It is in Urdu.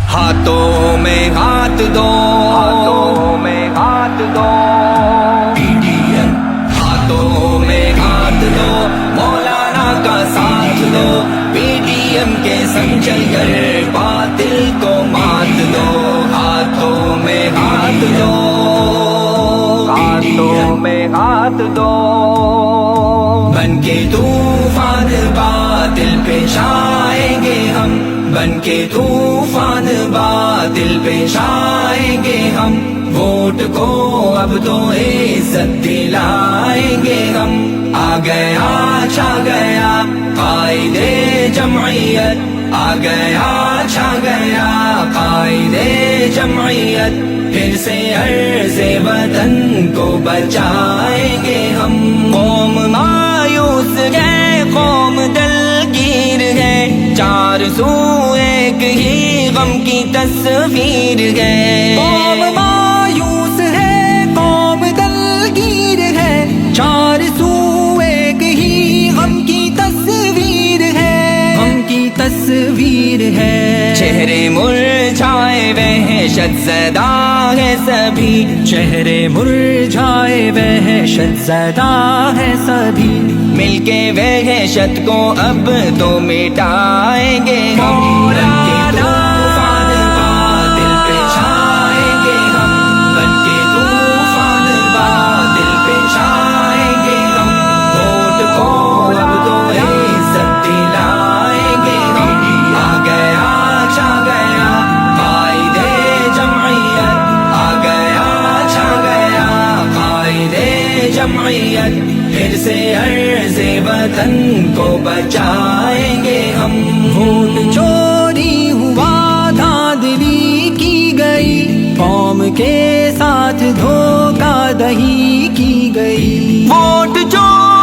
ہاتھوں میں ہاتھ دو، ہاتھوں میں ہاتھ دو، ہاتھوں میں ہاتھ دو، مولانا کا ساتھ دو، پی ڈی ایم کے سنگ چل کر باطل کو مات دو، ہاتھوں میں ہاتھ دو، ہاتھوں میں ہاتھ دو، بن کے طوفان باطل پہ چھائیں گے ہم، بن کے طوفان باطل پہ چھائیں گے ہم، ووٹ کو اب تو عزت دلائیں گے ہم، آ گیا چھا گیا قائد جمعیت، آ گیا چھا گیا قائد جمعیت، پھر سے عرض وطن کو بچائیں گے ہم، قوم مایوس ہے، قوم دلگیر ہے، چار سو ایک ہی غم کی تصویر ہے، قوم مایوس ہے، قوم دلگیر ہے، چار سو ایک ہی غم کی تصویر ہے، غم کی تصویر ہے، چہرے مرجھائے وحشت زدہ ہے سبھی، چہرے مرجھائے وحشت زدہ ہے سبھی، مل کے وحشت کو اب تو مٹائیں گے ہم، پھر سے عرض وطن کو بچائیں گے ہم، ووٹ چوری ہوا، دھاندلی کی گئی، قوم کے ساتھ دھوکہ دہی کی گئی، ووٹ چوری